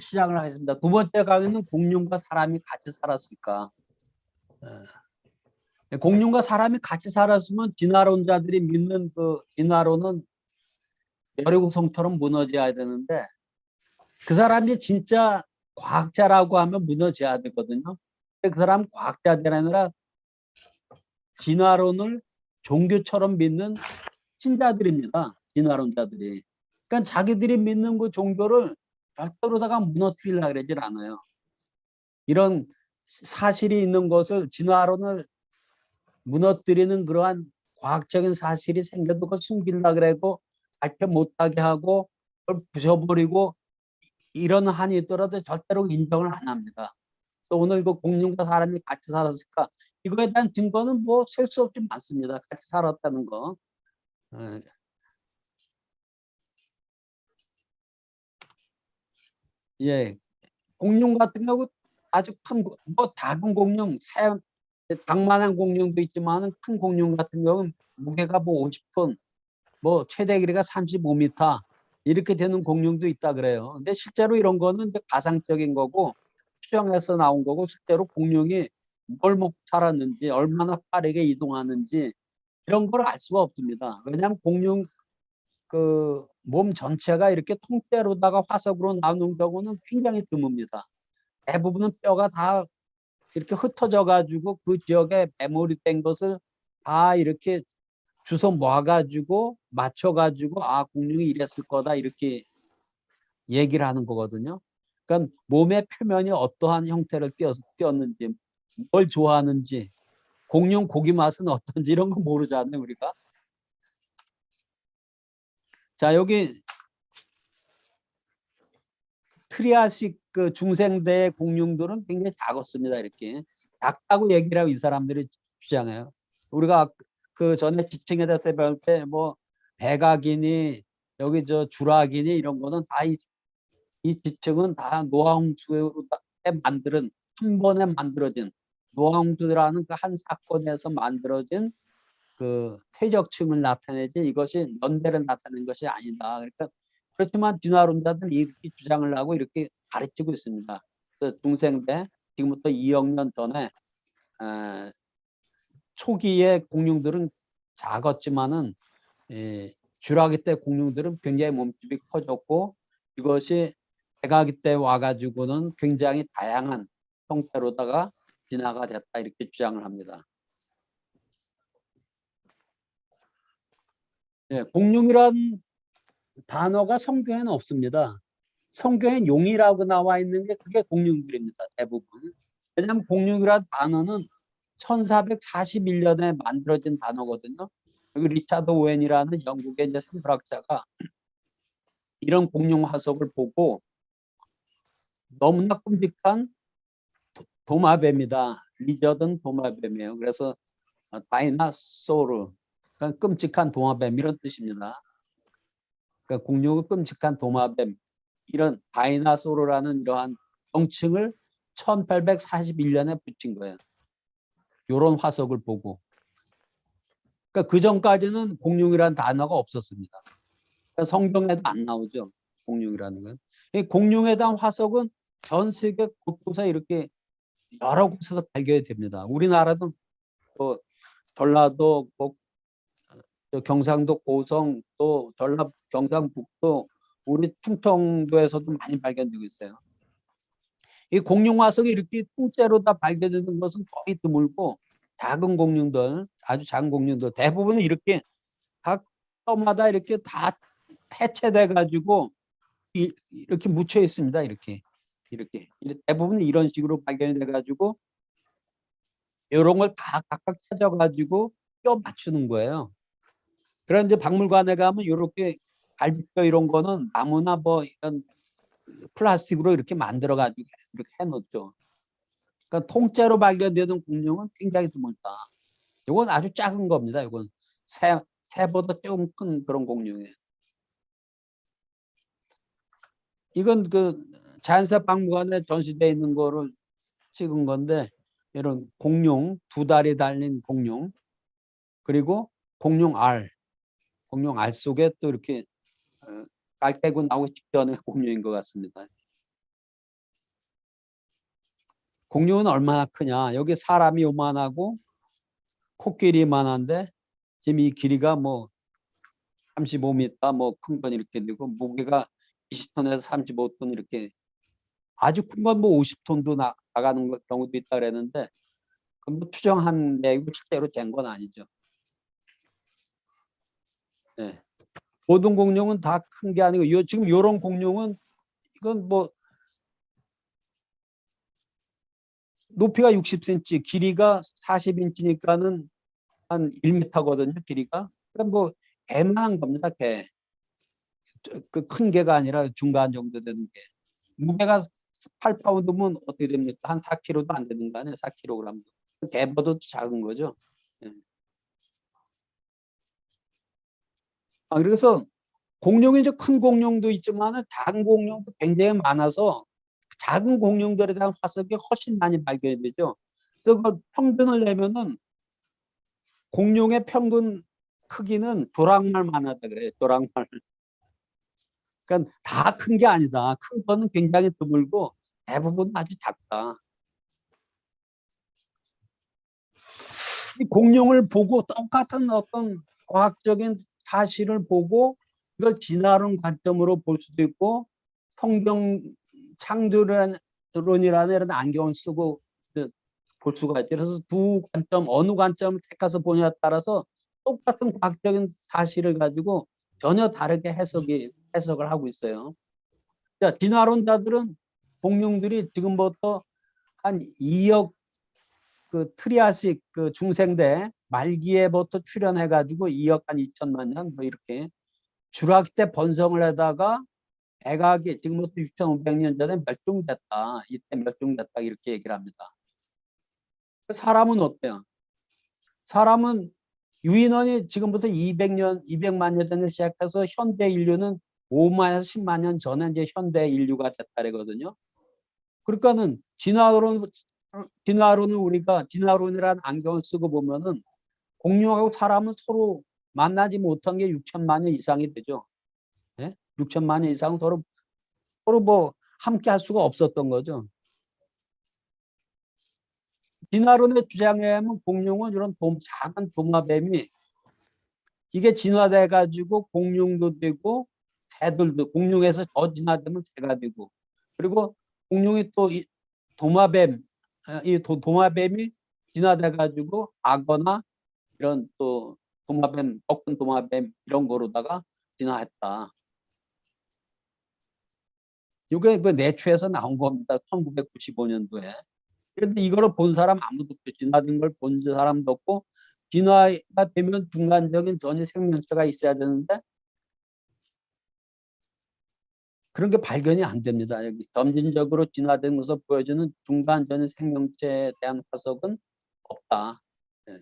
시작을 하겠습니다. 두 번째 강의는 공룡과 사람이 같이 살았을까. 공룡과 사람이 같이 살았으면 진화론자들이 믿는 그 진화론은 열애국성처럼 무너져야 되는데 그 사람이 진짜 과학자라고 하면 무너져야 되거든요. 그 사람 과학자들이 아니라 진화론을 종교처럼 믿는 신자들입니다. 진화론자들이. 그러니까 자기들이 믿는 그 종교를 절대로다가 무너뜨리려고 그러질 않아요. 이런 사실이 있는 것을 진화론을 무너뜨리는 그러한 과학적인 사실이 생겨도 그걸 숨기려고 그러고 발표 못하게 하고 그걸 부셔버리고 이런 한이 있더라도 절대로 인정을 안 합니다. 그래서 오늘 그 공룡과 사람이 같이 살았을까? 이거에 대한 증거는 뭐 셀 수 없이 많습니다. 같이 살았다는 거. 예, 공룡 같은 경우 아주 큰, 뭐 작은 공룡, 닭만한 공룡도 있지만 큰 공룡 같은 경우는 무게가 뭐 50톤, 뭐 최대 길이가 35m 이렇게 되는 공룡도 있다 그래요. 근데 실제로 이런 거는 이제 가상적인 거고 추정해서 나온 거고 실제로 공룡이 뭘 먹고 살았는지 얼마나 빠르게 이동하는지 이런 걸 알 수가 없습니다. 왜냐하면 공룡 그 몸 전체가 이렇게 통째로다가 화석으로 나오는 경우는 굉장히 드뭅니다. 대부분은 뼈가 다 이렇게 흩어져 가지고 그 지역에 메모리된 것을 다 이렇게 주워 모아가지고 맞춰가지고 아 공룡이 이랬을 거다 이렇게 얘기를 하는 거거든요. 그러니까 몸의 표면이 어떠한 형태를 띄었는지 뭘 좋아하는지 공룡 고기 맛은 어떤지 이런 거 모르잖아요 우리가. 자 여기 트리아식 그 중생대 공룡들은 굉장히 작았습니다. 이렇게 작다고 얘기를 하고 이 사람들이 주장해요. 우리가 그 전에 지층에 대해서 배울 때 뭐 백악이니 여기 저 주락이니 이런 거는 다 이 지층은 다 노아홍수에 만드는 한 번에 만들어진 노아홍수라는 그 한 사건에서 만들어진 그 퇴적층을 나타내지 이것이 연대를 나타낸 것이 아니다. 그러니까 그렇지만 진화론자들이 이렇게 주장을 하고 이렇게 가르치고 있습니다. 그래서 중생대 지금부터 2억 년 전에 초기의 공룡들은 작았지만은 주라기 때 공룡들은 굉장히 몸집이 커졌고 이것이 백아기 때 와가지고는 굉장히 다양한 형태로다가 진화가 됐다 이렇게 주장을 합니다. 공룡이란 단어가 성경에는 없습니다. 성경엔 용이라고 나와 있는 게 그게 공룡들입니다. 대부분. 왜냐하면 공룡이란 단어는 1441년에 만들어진 단어거든요. 여기 리차드 오웬이라는 영국의 이제 생물학자가 이런 공룡 화석을 보고 너무나 끔찍한 도마뱀이다. 리저든 도마뱀이에요. 그래서 다이나소르, 그러니까 끔찍한 도마뱀 이런 뜻입니다. 그러니까 공룡은 끔찍한 도마뱀 이런 다이나소르라는 이러한 명칭을 1841년에 붙인 거예요. 이런 화석을 보고. 그러니까 그 전까지는 공룡이라는 단어가 없었습니다. 그러니까 성경에도 안 나오죠. 공룡이라는 건. 이 공룡에 대한 화석은 전 세계 곳곳에 이렇게 여러 곳에서 발견이 됩니다. 우리나라도 뭐 전라도, 뭐 경상도 고성, 또 전라 경상북도, 우리 충청도에서도 많이 발견되고 있어요. 이 공룡 화석이 이렇게 통째로 다 발견되는 것은 거의 드물고 작은 공룡들, 아주 작은 공룡들 대부분은 이렇게 각 뼈마다 이렇게 다 해체돼 가지고 이렇게 묻혀 있습니다. 이렇게 대부분 이런 식으로 발견이 돼 가지고 이런 걸 다 각각 찾아 가지고 뼈 맞추는 거예요. 그런 이제 박물관에 가면 이렇게 갈비뼈 이런 거는 나무나 뭐 이런 플라스틱으로 이렇게 만들어 가지고 이렇게 해 놓죠. 그러니까 통째로 발견되는 공룡은 굉장히 드물다. 이건 아주 작은 겁니다. 이건 새보다 조금 큰 그런 공룡이에요. 이건 그 자연사 박물관에 전시되어 있는 거를 찍은 건데 이런 공룡, 두 다리 달린 공룡, 그리고 공룡 알 속에 또 이렇게 알 깨고 나오기 직전의 공룡인 것 같습니다. 공룡은 얼마나 크냐? 여기 사람이 요만하고 코끼리 요만한데 지금 이 길이가 뭐 35m 뭐 큰 건 이렇게 되고 무게가 20톤에서 35톤 이렇게 아주 큰 건 뭐 50톤도 나가는 경우도 있다 그랬는데 그건 뭐 추정한 내고 실제로 된 건 아니죠. 네. 모든 공룡은 다 큰 게 아니고 지금 요런 공룡은 이건 뭐 높이가 60cm, 길이가 40인치니까는 한 1m거든요, 길이가. 그러니까 뭐 개만한 겁니다, 개. 그 큰 개가 아니라 중간 정도 되는 개. 무게가 8파운드면 어떻게 됩니까? 한 4kg도 안 되는 거 아니에요, 4kg. 개보다 작은 거죠. 예. 그래서 공룡이 이제 큰 공룡도 있지만 작은 공룡도 굉장히 많아서 작은 공룡들에 대한 화석이 훨씬 많이 발견이 되죠. 그래서 그 평균을 내면은 공룡의 평균 크기는 조랑말만 하다 그래요. 조랑말. 그러니까 다 큰 게 아니다. 큰 거는 굉장히 드물고 대부분 아주 작다. 이 공룡을 보고 똑같은 어떤 과학적인 사실을 보고 이걸 진화론 관점으로 볼 수도 있고 성경 창조론이라는 이런 안경을 쓰고 볼 수가 있죠. 그래서 두 관점 어느 관점을 택해서 보냐에 따라서 똑같은 과학적인 사실을 가지고 전혀 다르게 해석을 하고 있어요. 자, 진화론자들은 공룡들이 지금부터 한 2억 그 트리아식 그 중생대 말기에부터 출현해가지고 2억 한 2천만 년 뭐 이렇게 주라기 때 번성을 하다가 백악이 지금부터 6,500년 전에 멸종됐다. 이때 멸종됐다 이렇게 얘기를 합니다. 사람은 어때요? 사람은 유인원이 지금부터 200만 년 전에 시작해서 현대 인류는 5만에서 10만 년 전에 이제 현대 인류가 됐다거든요. 그러니까는 진화론은 우리가 진화론이라는 안경을 쓰고 보면은 공룡하고 사람은 서로 만나지 못한 게 6천만 년 이상이 되죠. 네? 6천만 년 이상 서로 뭐 함께 할 수가 없었던 거죠. 진화론의 주장에 하면 공룡은 이런 작은 도마뱀이 이게 진화돼 가지고 공룡도 되고 새들도 공룡에서 더 진화되면 새가 되고 그리고 공룡이 또 이 도마뱀 이 도마뱀이 진화돼 가지고 악어나 이런 또 도마뱀 볶은 도마뱀 이런 거로다가 진화했다. 이게 그 내추에서 나온 겁니다. 1995년도에. 그런데 이거를 본 사람 아무도 없고 진화된 걸 본 사람도 없고 진화가 되면 중간적인 전이 생명체가 있어야 되는데 그런 게 발견이 안 됩니다. 여기 점진적으로 진화된 것을 보여주는 중간 전이 생명체에 대한 화석은 없다. 네.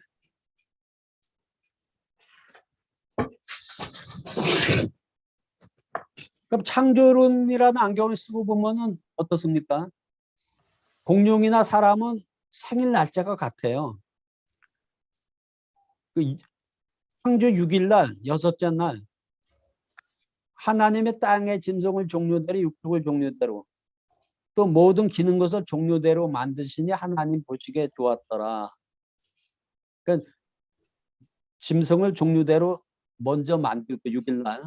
그럼 창조론이라는 안경을 쓰고 보면은 어떻습니까? 공룡이나 사람은 생일 날짜가 같아요. 그 창조 6일 날, 여섯째 날 하나님의 땅의 짐승을 종류대로 육축을 종류대로 또 모든 기는 것을 종류대로 만드시니 하나님 보시기에 좋았더라. 그러니까 짐승을 종류대로 먼저 만들고 6일 날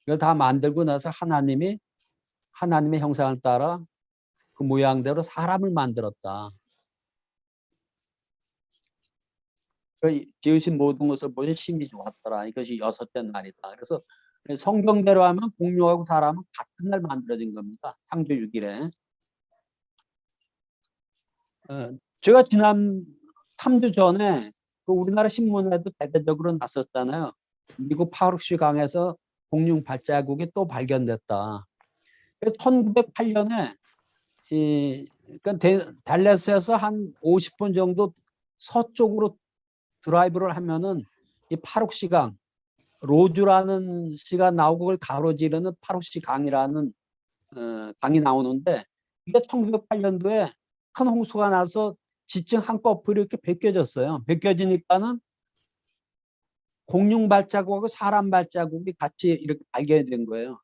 이걸 다 만들고 나서 하나님의 형상을 따라 그 모양대로 사람을 만들었다. 그 지으신 모든 것을 보니 심히 좋았더라. 이것이 여섯째 날이다. 그래서 성경대로 하면 공룡하고 사람은 같은 날 만들어진 겁니다. 창조 6일에. 제가 지난 3주 전에 그 우리나라 신문에도 대대적으로 났었잖아요. 미국 파워시 강에서 공룡 발자국이 또 발견됐다. 1908년에 그러니까 달래스에서 한 50분 정도 서쪽으로 드라이브를 하면은 이 파록시 강 로주라는 시가 나오고 그걸 가로지르는 파록시 강이라는 강이 나오는데 이게 1908년도에 큰 홍수가 나서 지층 한꺼풀이 이렇게 벗겨졌어요. 벗겨지니까는 공룡 발자국하고 사람 발자국이 같이 이렇게 발견이 된 거예요.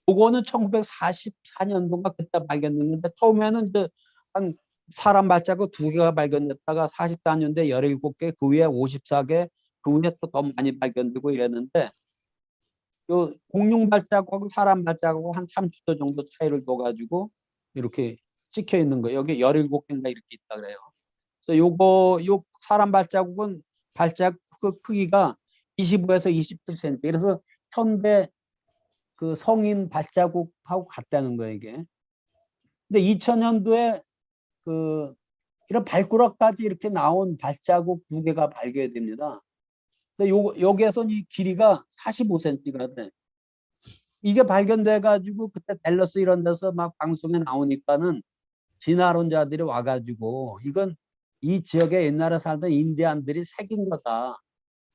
그거는 1944년도가 그때 발견됐는데 처음에는 이제 한 사람 발자국 2개가 발견됐다가 44년대 17개, 그 위에 54개, 그 위에 또 더 많이 발견되고 이랬는데 요 공룡 발자국하고 사람 발자국하고 한 30도 정도 차이를 둬가지고 이렇게 찍혀 있는 거예요. 여기 17개인가 이렇게 있다 그래요. 그래서 요 사람 발자국은 발자국 크기가 25에서 27cm. 그래서 현대 그 성인 발자국하고 같다는 거예요, 이게. 근데 2000년도에 그 이런 발가락까지 이렇게 나온 발자국 2개가 발견됩니다. 그래서 여기에서 이 길이가 45cm가 돼. 이게 발견돼 가지고 그때 댈러스 이런 데서 막 방송에 나오니까는 진화론자들이 와가지고 이건 이 지역에 옛날에 살던 인디안들이 새긴 거다.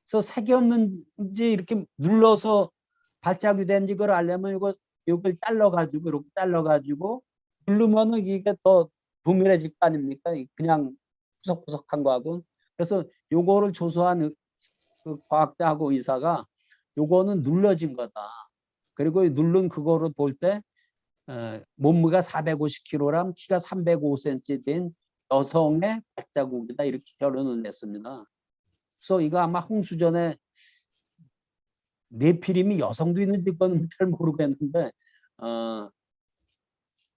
그래서 새겼는지 이렇게 눌러서 발자국이 된지 그걸 알려면 이걸 잘라가지고 이렇게 잘라가지고 누르면은 이게 더 분명해질 거 아닙니까? 그냥 푸석푸석한 거하고. 그래서 요거를 조사한 그 과학자하고 의사가 요거는 눌러진 거다. 그리고 누른 그거를 볼 때 몸무게가 450kg, 키가 305cm 된 여성의 발자국이다 이렇게 결론을 냈습니다. 그래서 이거 아마 홍수전에 네피림이 여성도 있는지 그건 잘 모르겠는데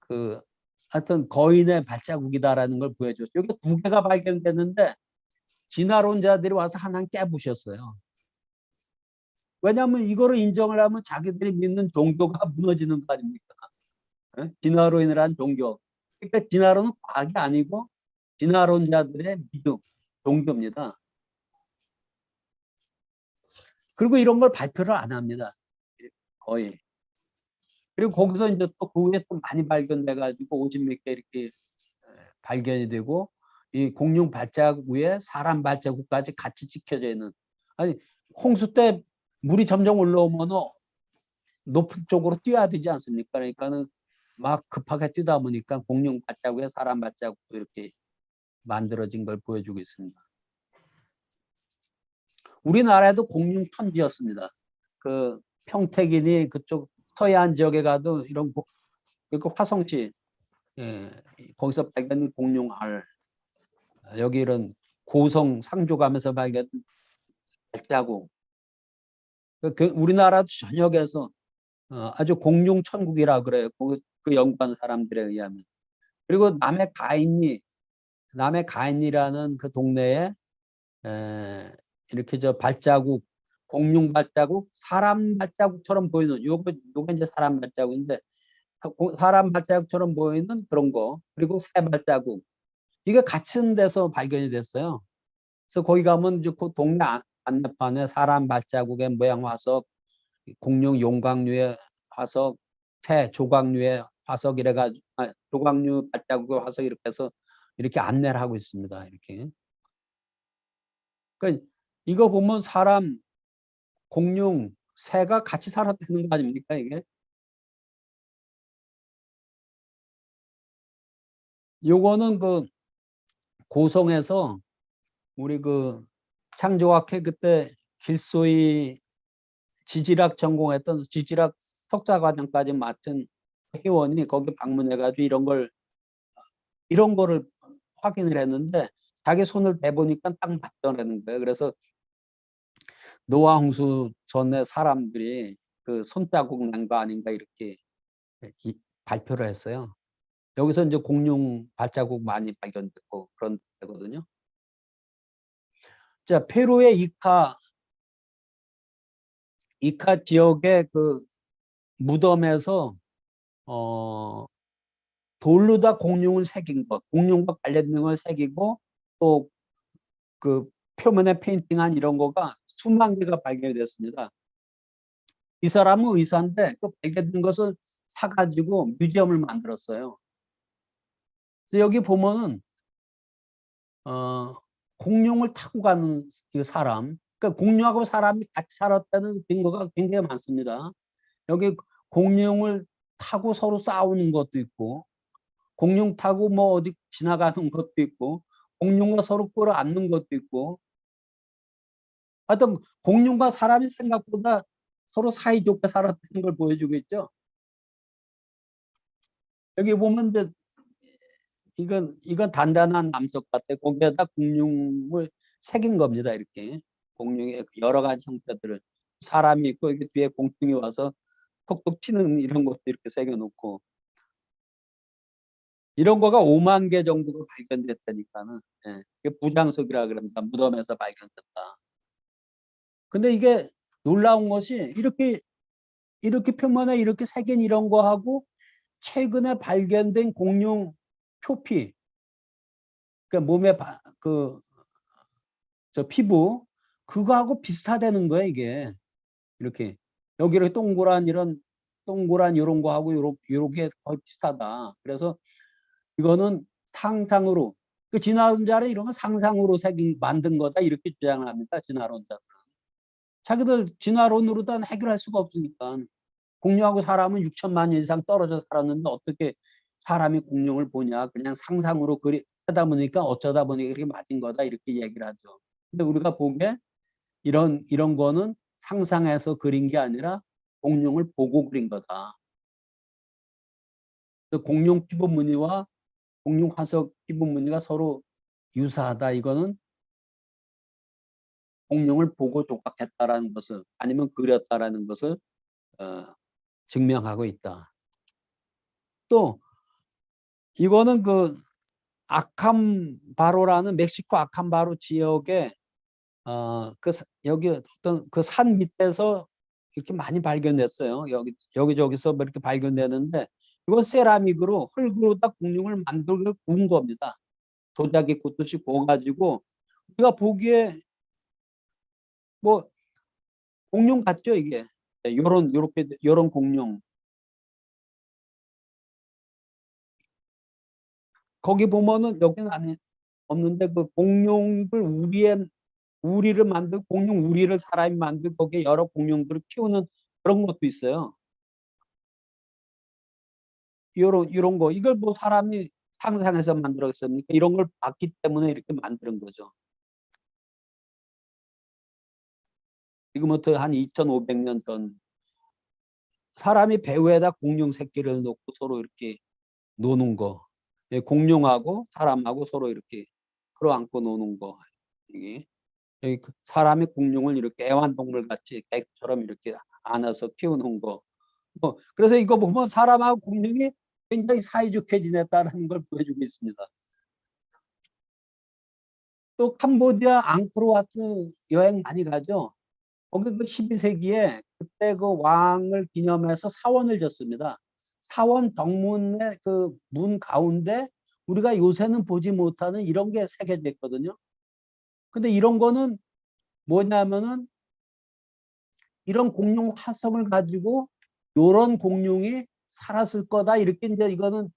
그 하여튼 거인의 발자국이다라는 걸 보여줬어요. 여기 2개가 발견됐는데 진화론자들이 와서 하나 깨부셨어요. 왜냐하면 이거를 인정을 하면 자기들이 믿는 종교가 무너지는 거 아닙니까? 진화로 인한 종교. 그러니까 진화론은 과학이 아니고 진화론자들의 믿음, 종교입니다. 그리고 이런 걸 발표를 안 합니다. 거의. 그리고 거기서 이제 또 그 후에 또 많이 발견돼 가지고 50몇 개 이렇게 발견이 되고 이 공룡 발자국 위에 사람 발자국까지 같이 찍혀져 있는. 아니 홍수 때 물이 점점 올라오면 높은 쪽으로 뛰어야 되지 않습니까? 그러니까는 막 급하게 뛰다 보니까 공룡 발자국에 사람 발자국도 이렇게 만들어진 걸 보여주고 있습니다. 우리나라에도 공룡 천지였습니다. 그 평택이니 그쪽 서해안 지역에 가도 이런 그 화성시 거기서 발견된 공룡알, 여기 이런 고성 상조감에서 발견된 발자국. 우리나라 전역에서 아주 공룡 천국이라 그래요. 그 연구한 사람들에 의하면. 그리고 남해 가인이라는 그 동네에 이렇게 저 발자국, 공룡 발자국, 사람 발자국처럼 보이는 요거 이제 사람 발자국인데 사람 발자국처럼 보이는 그런 거. 그리고 새 발자국. 이게 같은 데서 발견이 됐어요. 그래서 거기 가면 이제 그 동네 안내판에 사람 발자국의 모양 화석, 공룡 용광류의 화석, 새 조각류의 화석 이래가지고 조각류 발자국의 화석 이렇게 해서 이렇게 안내를 하고 있습니다. 이렇게. 그러니까 이거 보면 사람, 공룡, 새가 같이 살았다는 거 아닙니까 이게? 요거는 그 고성에서 우리 그 창조학회 그때 길소위 지질학 전공했던 지질학 석사과정까지 맡은 회원이 거기 방문해가지고 이런 거를 확인을 했는데 자기 손을 대보니까 딱 맞더라는 거예요. 그래서 노아 홍수 전에 사람들이 그 손자국 난 거 아닌가 이렇게 발표를 했어요. 여기서 이제 공룡 발자국 많이 발견됐고 그런 데거든요. 자, 페루의 이카 지역의 그 무덤에서 돌로다 공룡을 새긴 것, 공룡과 관련된 걸 새기고 또 그 표면에 페인팅한 이런 거가 수만 개가 발견이 됐습니다. 이 사람은 의사인데 그 발견된 것을 사가지고 뮤지엄을 만들었어요. 그래서 여기 보면은 공룡을 타고 가는 이 사람, 그러니까 공룡하고 사람이 같이 살았다는 증거가 굉장히 많습니다. 여기 공룡을 타고 서로 싸우는 것도 있고, 공룡 타고 뭐 어디 지나가는 것도 있고, 공룡과 서로 끌어안는 것도 있고, 하여튼 공룡과 사람이 생각보다 서로 사이좋게 살았다는 걸 보여주고 있죠. 여기 보면 이제 이건 단단한 암석 같아. 거기에다 공룡을 새긴 겁니다. 이렇게 공룡의 여러 가지 형태들을 사람이 있고 이게 뒤에 공룡이 와서 톡톡 치는 이런 것도 이렇게 새겨놓고 이런 거가 5만 개 정도가 발견됐다니까는 예, 이게 부장석이라 그럽니다. 무덤에서 발견됐다. 근데 이게 놀라운 것이 이렇게 표면에 이렇게 새긴 이런 거하고 최근에 발견된 공룡 표피, 그러니까 몸에 저 피부 그거하고 비슷하다는 거야 이게. 이렇게 여기 이렇게 동그란 이런 거하고 요렇게 거의 비슷하다. 그래서 이거는 상상으로 그 진화론자는 이런 건 상상으로 만든 거다 이렇게 주장을 합니다. 진화론자들은 자기들 진화론으로도 해결할 수가 없으니까. 공룡하고 사람은 6천만 년 이상 떨어져 살았는데 어떻게 사람이 공룡을 보냐. 그냥 상상으로 하다 보니까 어쩌다 보니까 그렇게 맞은 거다 이렇게 얘기를 하죠. 근데 우리가 보기에 이런 거는 상상해서 그린 게 아니라 공룡을 보고 그린 거다. 공룡 피부 무늬와 공룡 화석 피부 무늬가 서로 유사하다. 이거는 공룡을 보고 조각했다라는 것을 아니면 그렸다라는 것을 증명하고 있다. 또 이거는 그 아캄바로라는 멕시코 아캄바로 지역에 여기 어떤 그 산 밑에서 이렇게 많이 발견됐어요. 여기저기서 뭐 이렇게 발견되는데 이건 세라믹으로 흙으로다 공룡을 만들고 구운 겁니다. 도자기 굽듯이 구워가지고 우리가 보기에 뭐 공룡 같죠 이게. 요런 공룡. 거기 보면은 여기는 없는데 그 공룡을 우리를 만들 공룡 우리를 사람이 만들 거기에 여러 공룡들을 키우는 그런 것도 있어요. 이런 거 이걸 뭐 사람이 상상해서 만들었습니까? 이런 걸 봤기 때문에 이렇게 만드는 거죠. 지금부터 한 2,500년 전 사람이 배후에다 공룡 새끼를 놓고 서로 이렇게 노는 거. 예, 공룡하고 사람하고 서로 이렇게 끌어안고 노는 거. 이게 사람이 공룡을 이렇게 애완동물 같이 개처럼 이렇게 안아서 키우는 거. 그래서 이거 보면 사람하고 공룡이 굉장히 사이좋게 지냈다는 걸 보여주고 있습니다. 또 캄보디아 앙코르와트 여행 많이 가죠. 거기 그 12세기에 그때 그 왕을 기념해서 사원을 졌습니다. 사원 정문의 그 문 가운데 우리가 요새는 보지 못하는 이런 게 새겨져 있거든요. 근데 이런 거는 뭐냐면은 이런 공룡 화석을 가지고 요런 공룡이 살았을 거다 이렇게 이제 이거는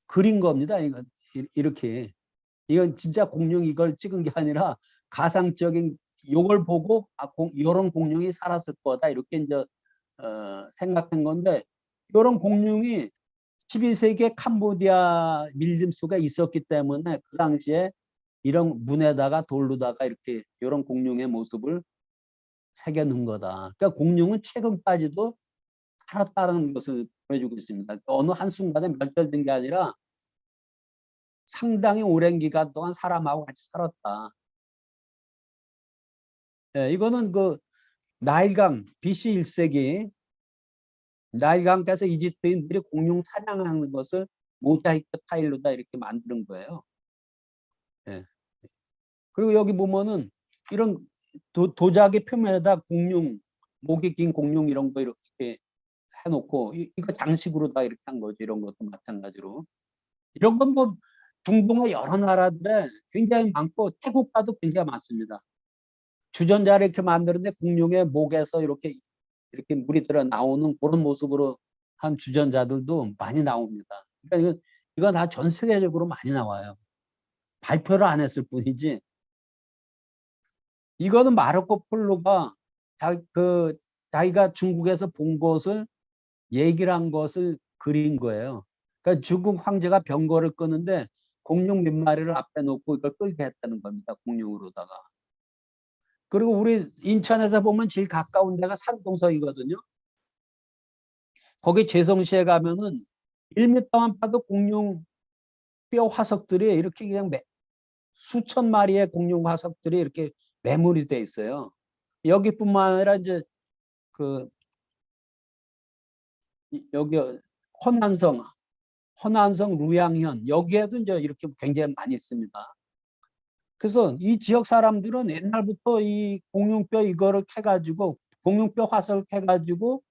그린 겁니다. 이렇게 이건 진짜 공룡 이걸 찍은 게 아니라 가상적인 요걸 보고 이런 공룡이 살았을 거다 이렇게 이제 생각한 건데 이런 공룡이 12세기에 캄보디아 밀림수가 있었기 때문에 그 당시에 이런 문에다가 돌로다가 이렇게 이런 공룡의 모습을 새겨 넣은 거다. 그러니까 공룡은 최근까지도 살았다는 것을 보여주고 있습니다. 어느 한순간에 멸절된 게 아니라 상당히 오랜 기간 동안 사람하고 같이 살았다. 예, 이거는 그 나일강 BC 1세기 나일강가에서 이집트인들이 공룡 사냥하는 것을 모자이크 타일로다 이렇게 만드는 거예요. 예. 그리고 여기 보면은 이런 도자기 표면에다 공룡, 목이 긴 공룡 이런 거 이렇게 해놓고 이거 장식으로 다 이렇게 한 거죠. 이런 것도 마찬가지로. 이런 건 뭐 중동의 여러 나라들에 굉장히 많고 태국과도 굉장히 많습니다. 주전자를 이렇게 만드는데 공룡의 목에서 이렇게 물이 들어 나오는 그런 모습으로 한 주전자들도 많이 나옵니다. 그러니까 이건 다 전 세계적으로 많이 나와요. 발표를 안 했을 뿐이지. 이거는 마르코 폴로가 자기가 중국에서 본 것을 얘기를 한 것을 그린 거예요. 그러니까 중국 황제가 병거를 끄는데 공룡 몇 마리를 앞에 놓고 이걸 끌게 했다는 겁니다. 공룡으로다가. 그리고 우리 인천에서 보면 제일 가까운 데가 산동성이거든요. 거기 제성시에 가면은 1m만 파도 공룡 뼈 화석들이 이렇게 그냥 수천 마리의 공룡 화석들이 이렇게 매몰이 돼 있어요. 여기뿐만 아니라 이제 그 여기 허난성 루양현 여기에도 이제 이렇게 굉장히 많이 있습니다. 그래서 이 지역 사람들은 옛날부터 이 공룡뼈 이거를 캐가지고 공룡뼈 화석을 캐가지고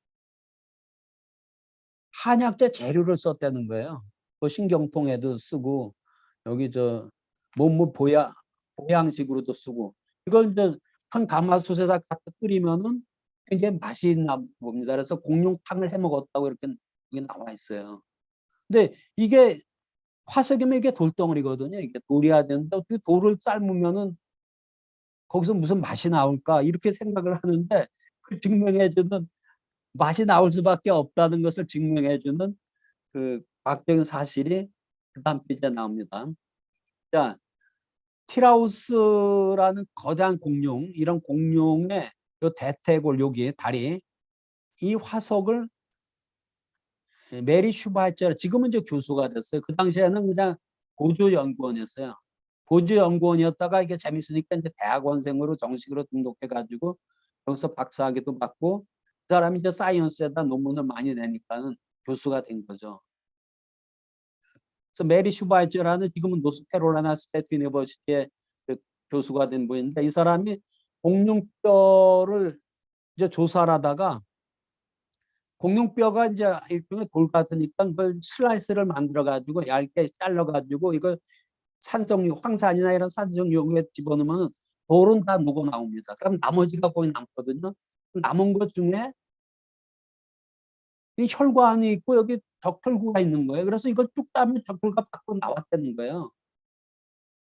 한약재 재료를 썼다는 거예요. 뭐 신경통에도 쓰고 여기 저 몸 보양식으로도 쓰고 이걸 이제 큰 가마솥에다 갖다 끓이면은 굉장히 맛이 나 봅니다. 그래서 공룡탕을 해 먹었다고 이렇게 여기 나와 있어요. 근데 이게 화석이면 이게 돌덩어리거든요. 이게 돌이야 되는데 어떻게 돌을 삶으면은 거기서 무슨 맛이 나올까 이렇게 생각을 하는데 그 증명해주는 맛이 나올 수밖에 없다는 것을 증명해주는 그 과학적인 사실이 그다음 페이지에 나옵니다. 자, 티라우스라는 거대한 공룡, 이런 공룡의 요 대퇴골 여기 다리 이 화석을 메리 슈바이처 지금은 이제 교수가 됐어요. 그 당시에는 그냥 보조 연구원이었어요. 보조 연구원이었다가 이게 재밌으니까 이제 대학원생으로 정식으로 등록해가지고 여기서 박사학위도 받고 그 사람이 이제 사이언스에다 논문을 많이 내니까는 교수가 된 거죠. 그래서 메리 슈바이처라는 지금은 노스캐롤라이나 스테이트 유니버시티의 그 교수가 된 분인데 이 사람이 공룡뼈를 이제 조사를 하다가 공룡뼈가 이제 일종의 돌 같으니까 그걸 슬라이스를 만들어 가지고 얇게 잘라 가지고 이걸 산성류 황산이나 이런 산성류에 집어넣으면 돌은 다 녹아 나옵니다. 그럼 나머지가 거의 남거든요. 남은 것 중에 이 혈관이 있고 여기 적혈구가 있는 거예요. 그래서 이걸 쭉 따면 적혈구가 밖으로 나왔다는 거예요.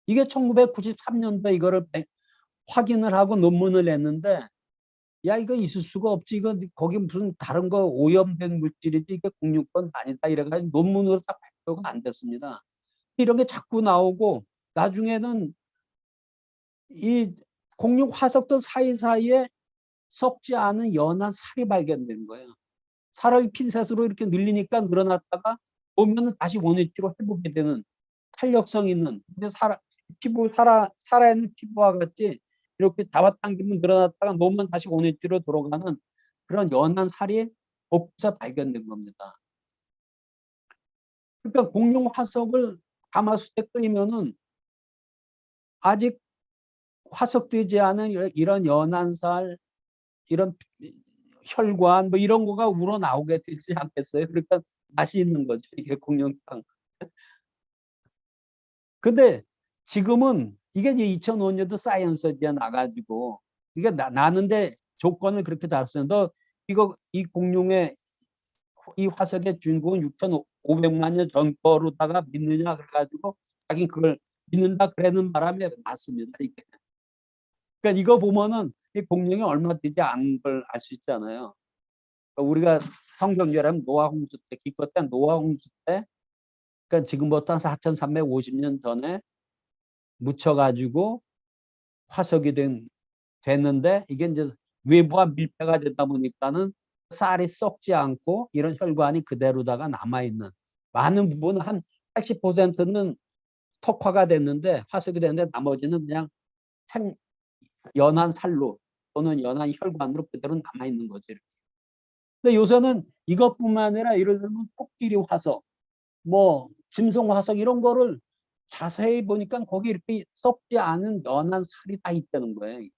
이게 1993년도에 이거를 확인을 하고 논문을 냈는데 야 이거 있을 수가 없지. 이거 거기 무슨 다른 거 오염된 물질이지 이게 공룡권 아니다 이래가지고 논문으로 딱 발표가 안 됐습니다. 이런 게 자꾸 나오고 나중에는 이 공룡 화석도 사이사이에 썩지 않은 연한 살이 발견된 거예요. 살을 핀셋으로 이렇게 늘리니까 늘어났다가 보면 다시 원위치로 회복이 되는 탄력성 있는 근데 살아있는 피부와 같이 이렇게 잡아당기면 늘어났다가 놓으면 다시 원위치로 돌아가는 그런 연한 살이 복부에서 발견된 겁니다. 그러니까 공룡 화석을 가마솥에 끓이면은 아직 화석되지 않은 이런 연한 살, 이런 혈관 뭐 이런 거가 우러나오게 되지 않겠어요? 그러니까 맛이 있는 거죠. 이게 공룡탕. 근데 지금은 이게 이제 2005년도 사이언스지에 나가지고 이게 나는데 조건을 그렇게 달았어요. 너 이거 이 공룡의 이 화석의 주인공은 6,500만 년 전 거로다가 믿느냐 그래가지고 자기 그걸 믿는다 그러는 바람에 맞습니다. 이게. 그러니까 이거 보면은 이 공룡이 얼마 되지 않은 걸 알 수 있잖아요. 그러니까 우리가 성경절하면 노아 홍수 때 기껏해 노아 홍수 때 그러니까 지금부터 한 4,350년 전에 묻혀가지고 화석이 됐는데 이게 이제 외부와 밀폐가 되다 보니까는 쌀이 썩지 않고 이런 혈관이 그대로다가 남아있는 많은 부분 한 80%는 석화가 됐는데 화석이 됐는데 나머지는 그냥 연한 살로 또는 연한 혈관으로 그대로 남아있는 거죠. 이렇게. 근데 요새는 이것뿐만 아니라 예를 들면 코끼리 화석, 뭐 짐승 화석 이런 거를 자세히 보니까 거기 이렇게 썩지 않은 연한 살이 다 있다는 거예요. 이게.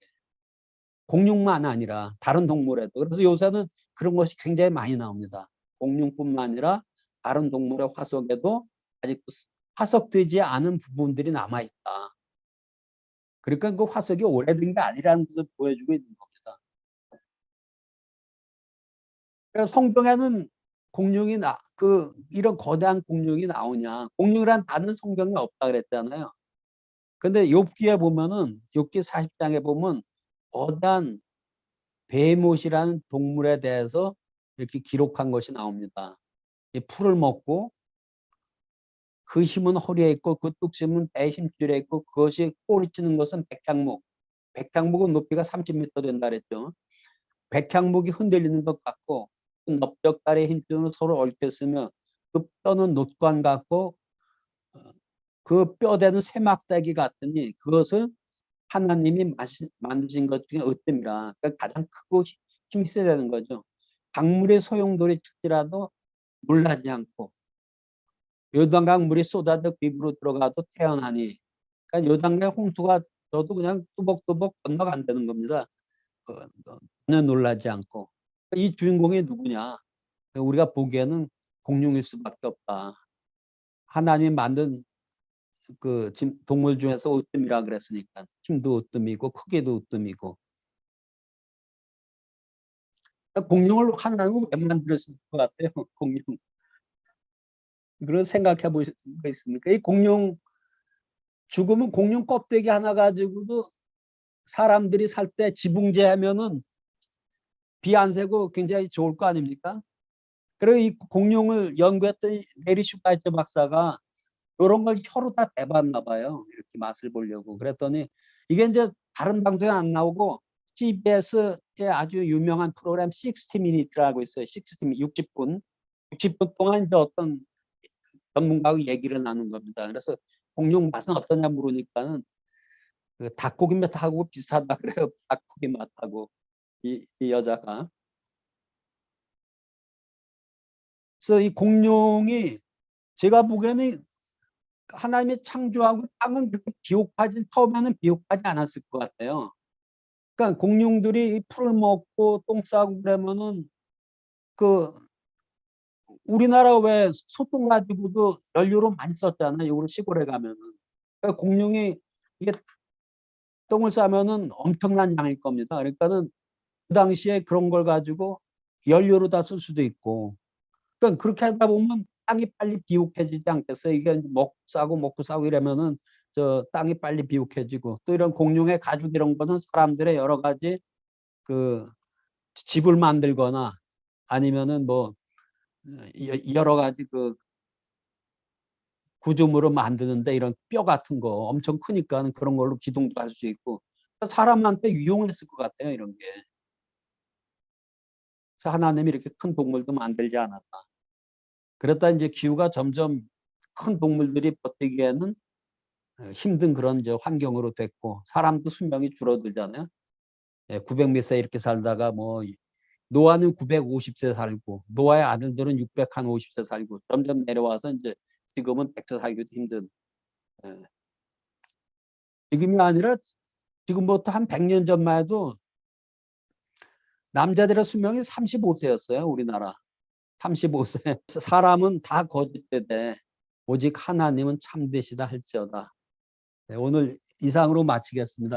공룡만 아니라 다른 동물에도. 그래서 요새는 그런 것이 굉장히 많이 나옵니다. 공룡뿐만 아니라 다른 동물의 화석에도 아직 화석되지 않은 부분들이 남아있다. 그러니까 그 화석이 오래된 게 아니라는 것을 보여주고 있는 겁니다. 그래서 성경에는 공룡이 이런 거대한 공룡이 나오냐. 공룡이란 단어는 성경에 없다 그랬잖아요. 근데 욥기에 보면은 욥기 40장에 보면 거대한 베못이라는 동물에 대해서 이렇게 기록한 것이 나옵니다. 이 풀을 먹고 그 힘은 허리에 있고 그 뚝심은 배에 힘줄에 있고 그것이 꼬리치는 것은 백향목. 백향목은 높이가 30m 된다 그랬죠. 백향목이 흔들리는 것 같고 그 넓적다리의 힘줄은 서로 얽혔으며 그 뼈는 놋관 같고 그 뼈대는 쇠막대기 같으니 그것을 하나님이 만드신 것 중에 으뜸이라. 그러니까 가장 크고 힘이 세야 되는 거죠. 강물의 소용돌이 칠지라도 놀라지 않고 요단강 물이 쏟아져 그 입으로 들어가도 태어나니. 그러니까 요단강 홍수가 저도 그냥 뚜벅뚜벅 건너간다는 겁니다. 전혀 놀라지 않고. 이 주인공이 누구냐? 우리가 보기에는 공룡일 수밖에 없다. 하나님이 만든 그 동물 중에서 으뜸이라 그랬으니까 힘도 으뜸이고 크기도 으뜸이고. 공룡을 하나님은 왜 만들었을 것 같아요? 공룡. 그런 생각해 보신 거 있습니까? 이 공룡 죽으면 공룡 껍데기 하나 가지고도 사람들이 살 때 지붕재하면은 비 안 새고 굉장히 좋을 거 아닙니까? 그리고 이 공룡을 연구했던 메리 슈바이처 박사가 이런 걸 혀로 다 대봤나 봐요. 이렇게 맛을 보려고. 그랬더니 이게 이제 다른 방송에 안 나오고 CBS의 아주 유명한 프로그램 60 Minutes라고 있어요. 60분. 60분 동안 이제 어떤 전문가하고 얘기를 나눈 겁니다. 그래서 공룡 맛은 어떠냐 물으니까는 그 닭고기 맛하고 비슷하다 그래요. 닭고기 맛하고 이 여자가. 그래서 이 공룡이 제가 보기에는 하나님이 창조하고 땅은 그렇게 비옥하지 처음에는 비옥하지 않았을 것 같아요. 그러니까 공룡들이 풀을 먹고 똥 싸고 그러면은 그 우리나라 왜 소똥 가지고도 연료로 많이 썼잖아요. 우리 시골에 가면은. 그러니까 공룡이 이게 똥을 싸면은 엄청난 양일 겁니다. 그러니까는 그 당시에 그런 걸 가지고 연료로 다 쓸 수도 있고. 그러니까 그렇게 하다 보면 땅이 빨리 비옥해지지 않겠어요? 이게 먹고 싸고 이러면은 저 땅이 빨리 비옥해지고 또 이런 공룡의 가죽 이런 거는 사람들의 여러 가지 그 집을 만들거나 아니면은 뭐 여러 가지 그 구조물을 만드는데 이런 뼈 같은 거 엄청 크니까는 그런 걸로 기둥도 할 수 있고 사람한테 유용했을 것 같아요, 이런 게. 그래서 하나님이 이렇게 큰 동물도 만들지 않았다. 그랬다 이제 기후가 점점 큰 동물들이 버티기에는 힘든 그런 이제 환경으로 됐고 사람도 수명이 줄어들잖아요. 900몇 세 이렇게 살다가 뭐 노아는 950세 살고 노아의 아들들은 650세 살고 점점 내려와서 이제 지금은 100세 살기도 힘든. 지금이 아니라 지금부터 한 100년 전만 해도 남자들의 수명이 35세였어요. 우리나라. 35세. 사람은 다 거짓되되 오직 하나님은 참되시다 할지어다. 네, 오늘 이상으로 마치겠습니다.